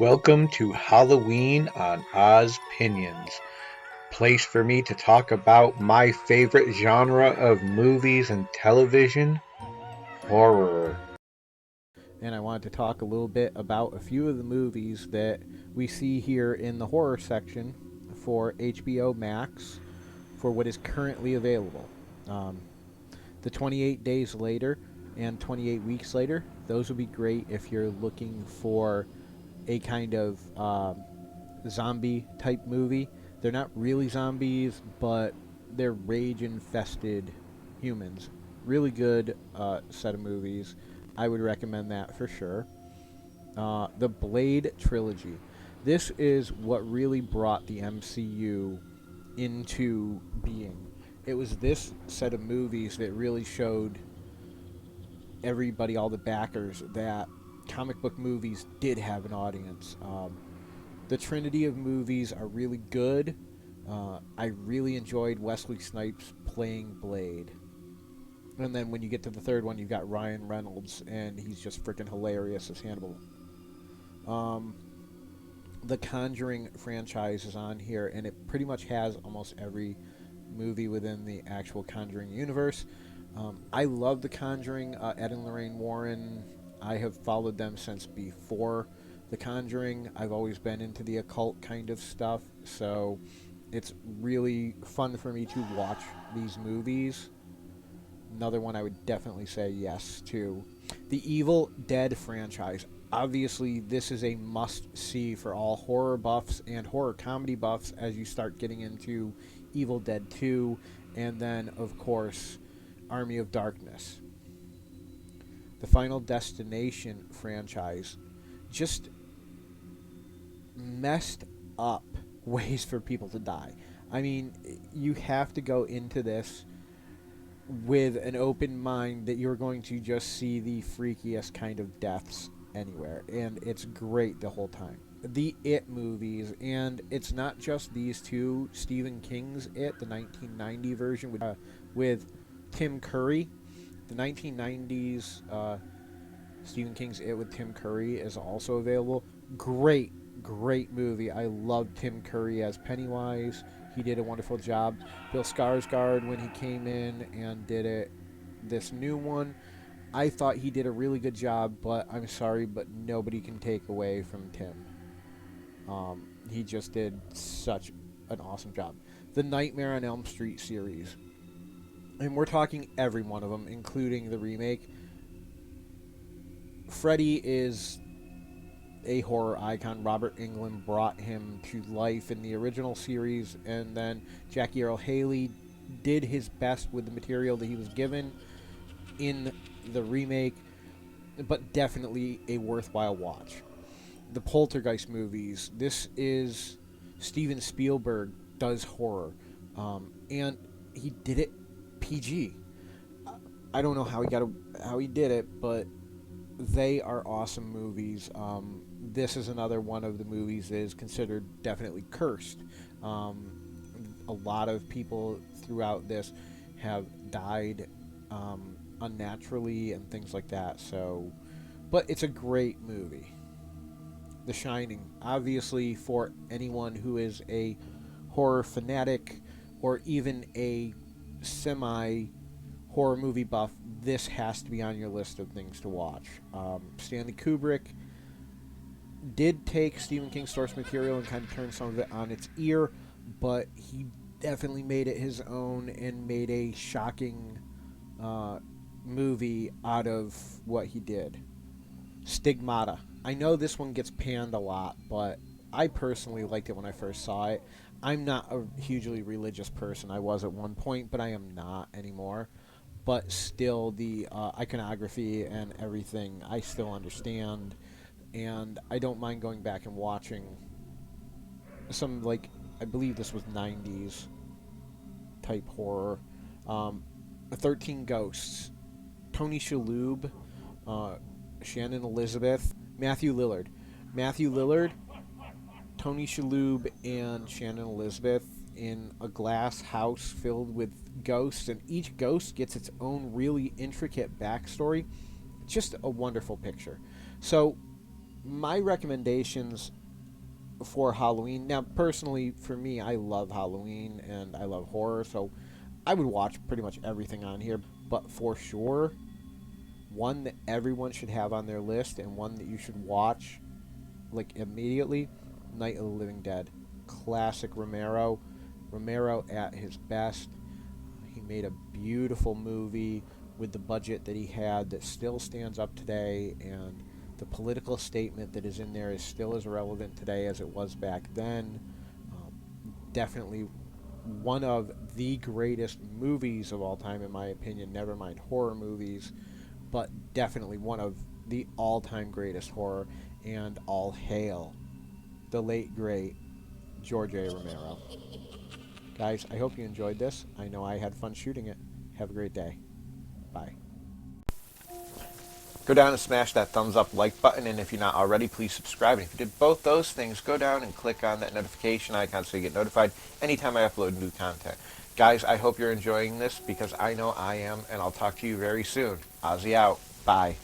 Welcome to Halloween on Oz Pinions, place for me to talk about my favorite genre of movies and television, horror. And I wanted to talk a little bit about a few of the movies that we see here in the horror section for HBO Max for what is currently available. Um, the 28 Days Later and 28 Weeks Later, those would be great if you're looking for a kind of zombie type movie. They're not really zombies, but they're rage infested humans. Really good set of movies. I would recommend that for sure. The Blade trilogy. This is what really brought the MCU into being. It was this set of movies that really showed everybody, all the backers, that comic book movies did have an audience. The trinity of movies are really good. I really enjoyed Wesley Snipes playing Blade. And then when you get to the third one, you've got Ryan Reynolds, and he's just freaking hilarious as Hannibal. Um, the Conjuring franchise is on here, and it pretty much has almost every movie within the actual Conjuring universe. I love The Conjuring. Ed and Lorraine Warren, I have followed them since before The Conjuring. I've always been into the occult kind of stuff, so it's really fun for me to watch these movies. Another one I would definitely say yes to. The Evil Dead franchise. Obviously, this is a must see for all horror buffs and horror comedy buffs as you start getting into Evil Dead 2, and then, of course, Army of Darkness. The Final Destination franchise. Just messed up ways for people to die. I mean, you have to go into this with an open mind that you're going to just see the freakiest kind of deaths anywhere, and it's great the whole time. The It movies, and it's not just these two. Stephen King's It, the 1990 version with Tim Curry. The 1990s Stephen King's It with Tim Curry is also available. Great, great movie. I love Tim Curry as Pennywise. He did a wonderful job. Bill Skarsgård, when he came in and did it, this new one, I thought he did a really good job, but I'm sorry, but nobody can take away from Tim. He just did such an awesome job. The Nightmare on Elm Street series. And we're talking every one of them, including the remake. Freddy is a horror icon. Robert Englund brought him to life in the original series, and then Jackie Earle Haley did his best with the material that he was given in the remake, but definitely a worthwhile watch. The Poltergeist movies. This is Steven Spielberg does horror, and he did it PG. I don't know how he did it, but they are awesome movies. This is another one of the movies that is considered definitely cursed. A lot of people throughout this have died unnaturally and things like that. So, but it's a great movie. The Shining, obviously, for anyone who is a horror fanatic or even a semi horror movie buff, this has to be on your list of things to watch. Stanley Kubrick did take Stephen King's source material and kind of turn some of it on its ear, but he definitely made it his own and made a shocking movie out of what he did. Stigmata. I know this one gets panned a lot, but I personally liked it when I first saw it. I'm not a hugely religious person. I was at one point, but I am not anymore. But still, the iconography and everything, I still understand. And I don't mind going back and watching some, like, I believe this was 90s type horror. 13 Ghosts. Tony Shalhoub, Shannon Elizabeth, Matthew Lillard. Matthew Lillard, Tony Shalhoub, and Shannon Elizabeth in a glass house filled with ghosts, and each ghost gets its own really intricate backstory. It's just a wonderful picture. So, My recommendations for Halloween. Now, personally, for me, I love Halloween and I love horror, so I would watch pretty much everything on here. But for sure, one that everyone should have on their list and one that you should watch like immediately, Night of the Living Dead. Classic Romero. Romero at his best. He made a beautiful movie with the budget that he had that still stands up today, and the political statement that is in there is still as relevant today as it was back then. Um, Definitely one of the greatest movies of all time, in my opinion. Never mind horror movies, but definitely one of the all-time greatest horror. And all hail the late great George A. Romero. Guys, I hope you enjoyed this. I know I had fun shooting it. Have a great day. Bye. Go down and smash that thumbs up like button, and if you're not already, please subscribe. And if you did both those things, go down and click on that notification icon so you get notified anytime I upload new content. Guys, I hope you're enjoying this because I know I am, and I'll talk to you very soon. Ozzy out. Bye.